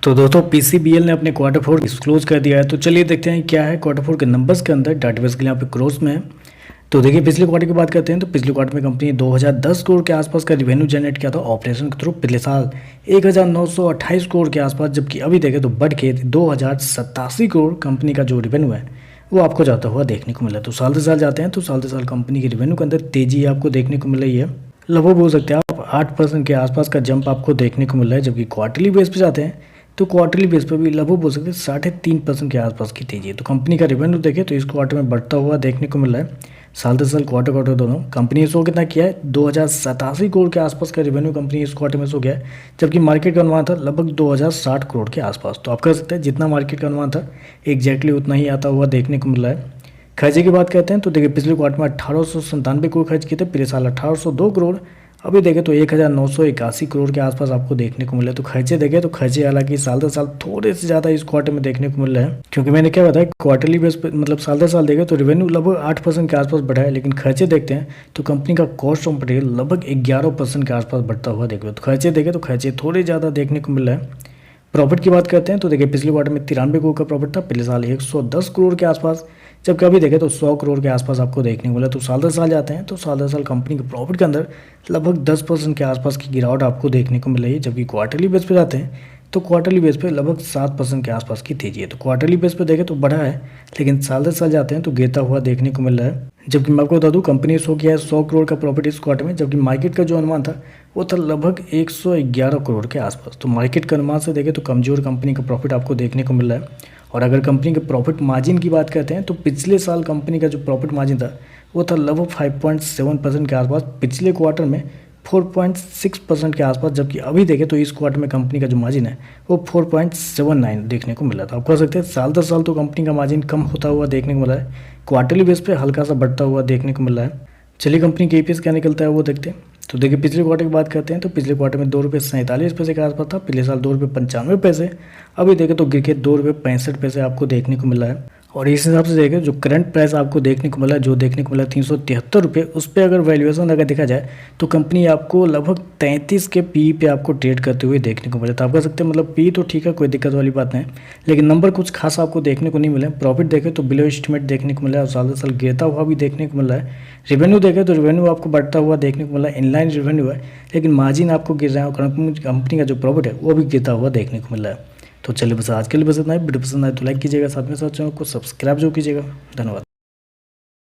तो दोस्तों पीसीबीएल ने अपने क्वार्टर फोर डिस्क्लोज कर दिया है। तो चलिए देखते हैं क्या है क्वार्टर फोर के नंबर्स के अंदर। डाटाबेस के लिए यहाँ पे क्रोस में है। तो देखिए पिछले क्वार्टर की बात करते हैं तो पिछले क्वार्टर में कंपनी ने 2010 करोड़ के आसपास का रिवेन्यू जनरेट किया था ऑपरेशन के थ्रू। पिछले साल 1928 करोड़ के आसपास, जबकि अभी देखें तो बढ़ के 2087 करोड़ कंपनी का जो रिवेन्यू है वो आपको जाता हुआ देखने को मिला। तो साल से साल जाते हैं तो साल से साल कंपनी के रिवेन्यू के अंदर तेजी आपको देखने को मिल रही है। लगभग बोल सकते हैं आप 8% के आसपास का जंप आपको देखने को मिल रहा है। जबकि क्वार्टरली बेस पे जाते हैं तो क्वार्टरली बेस पर भी लगभग बोल सकते हैं 3.5% के आसपास की तेजी है। तो कंपनी का रेवेन्यू देखें तो इस क्वार्टर में बढ़ता हुआ देखने को मिल रहा है। साल से साल क्वार्टर क्वार्टर दोनों कंपनी ने शो कितना किया है, 2087 करोड़ के आसपास का रेवेन्यू कंपनी इस क्वार्टर में शो किया है। जबकि मार्केट का अनुमान था लगभग 2060 करोड़ के आसपास। तो आप कह सकते हैं जितना मार्केट का अनुमान था एग्जैक्टली उतना ही आता हुआ देखने को मिल रहा है। खर्चे की बात करते हैं तो देखिए पिछले क्वार्टर में 1897 करोड़ खर्च किए थे, पिछले साल 1802 करोड़। अभी देखें तो 1981 करोड़ के आसपास आपको देखने को मिले। तो खर्चे देखें तो खर्चे हालांकि साल दर साल थोड़े से ज़्यादा इस क्वार्टर में देखने को मिल रहे हैं, क्योंकि मैंने क्या बताया क्वार्टरली बेस पे मतलब साल दर साल देखें तो रेवेन्यू लगभग 8% के आसपास बढ़ा है। लेकिन खर्चे देखते हैं तो कंपनी का कॉस्ट ऑफ मटेरियल लगभग 11% के आसपास बढ़ता हुआ देखें। तो खर्चे देखें तो खर्चे थोड़े ज़्यादा देखने को मिल रहा है। प्रॉफिट की बात करते हैं तो देखिए पिछले क्वार्टर में 93 करोड़ का प्रॉफिट था, पिछले साल 110 करोड़ के आसपास। जबकि अभी देखें तो 100 करोड़ के आसपास आपको देखने को मिला। तो साल दर साल जाते हैं तो साल दर साल कंपनी के प्रॉफिट के अंदर लगभग 10% के आसपास की गिरावट आपको देखने को मिल रही है। जबकि क्वार्टरली बेस पे जाते हैं तो क्वार्टरली बेस पे लगभग 7% के आसपास की तेजी है। तो क्वार्टरली बेस पे देखें तो बढ़ा है, लेकिन साल दर साल जाते हैं तो गिरता हुआ देखने को मिल रहा है। जबकि मैं आपको बता दूं कंपनी ने शो किया है 100 करोड़ का प्रॉफिट इस क्वार्टर में, जबकि मार्केट का जो अनुमान था वो था लगभग 111 करोड़ के आसपास। तो मार्केट के अनुमान से देखें तो कमजोर कंपनी का प्रॉफिट आपको देखने को मिल रहा है। और अगर कंपनी के प्रॉफिट मार्जिन की बात करते हैं तो पिछले साल कंपनी का जो प्रॉफिट मार्जिन था वो था लगभग 5.7% के आसपास, पिछले क्वार्टर में 4.6% के आसपास। जबकि अभी देखें तो इस क्वार्टर में कंपनी का जो मार्जिन है वो 4.79 देखने को मिला था। आप कह सकते हैं साल दर साल तो कंपनी का मार्जिन कम होता हुआ देखने को मिला है, क्वार्टरली बेस पे हल्का सा बढ़ता हुआ देखने को मिल रहा है। चलिए कंपनी के ईपीएस क्या निकलता है वो देखते हैं। तो देखिए पिछले क्वार्टर की बात करते हैं तो पिछले क्वार्टर में 2.47 रुपये के आसपास था, पिछले साल 2.95 रुपये। अभी देखें तो गिर के 2.65 रुपये आपको देखने को मिला है। और इस हिसाब से देखें जो करंट प्राइस आपको देखने को मिला है, जो देखने को मिला 373 रुपये, उस पर अगर वैल्यूएशन अगर देखा जाए तो कंपनी आपको लगभग 33 के पी पे आपको ट्रेड करते हुए देखने को मिला। तो आप कह सकते हैं मतलब पी तो ठीक है, कोई दिक्कत वाली बात नहीं, लेकिन नंबर कुछ खास आपको देखने को नहीं मिले। प्रॉफिट देखें तो बिलो एस्टिमेट देखने को मिला है और साल दर साल गिरता हुआ भी देखने को मिला है। रेवेन्यू देखें तो रेवेन्यू आपको बढ़ता हुआ देखने को मिला है, इनलाइन रेवेन्यू है, लेकिन मार्जिन आपको गिर रहा है और कंपनी का जो प्रॉफिट है वो भी गिरता हुआ देखने को मिला है। तो चलिए बस आज के लिए बस इतना ही। वीडियो पसंद आए तो लाइक कीजिएगा, साथ में साथ चैनल को सब्सक्राइब जो कीजिएगा। धन्यवाद।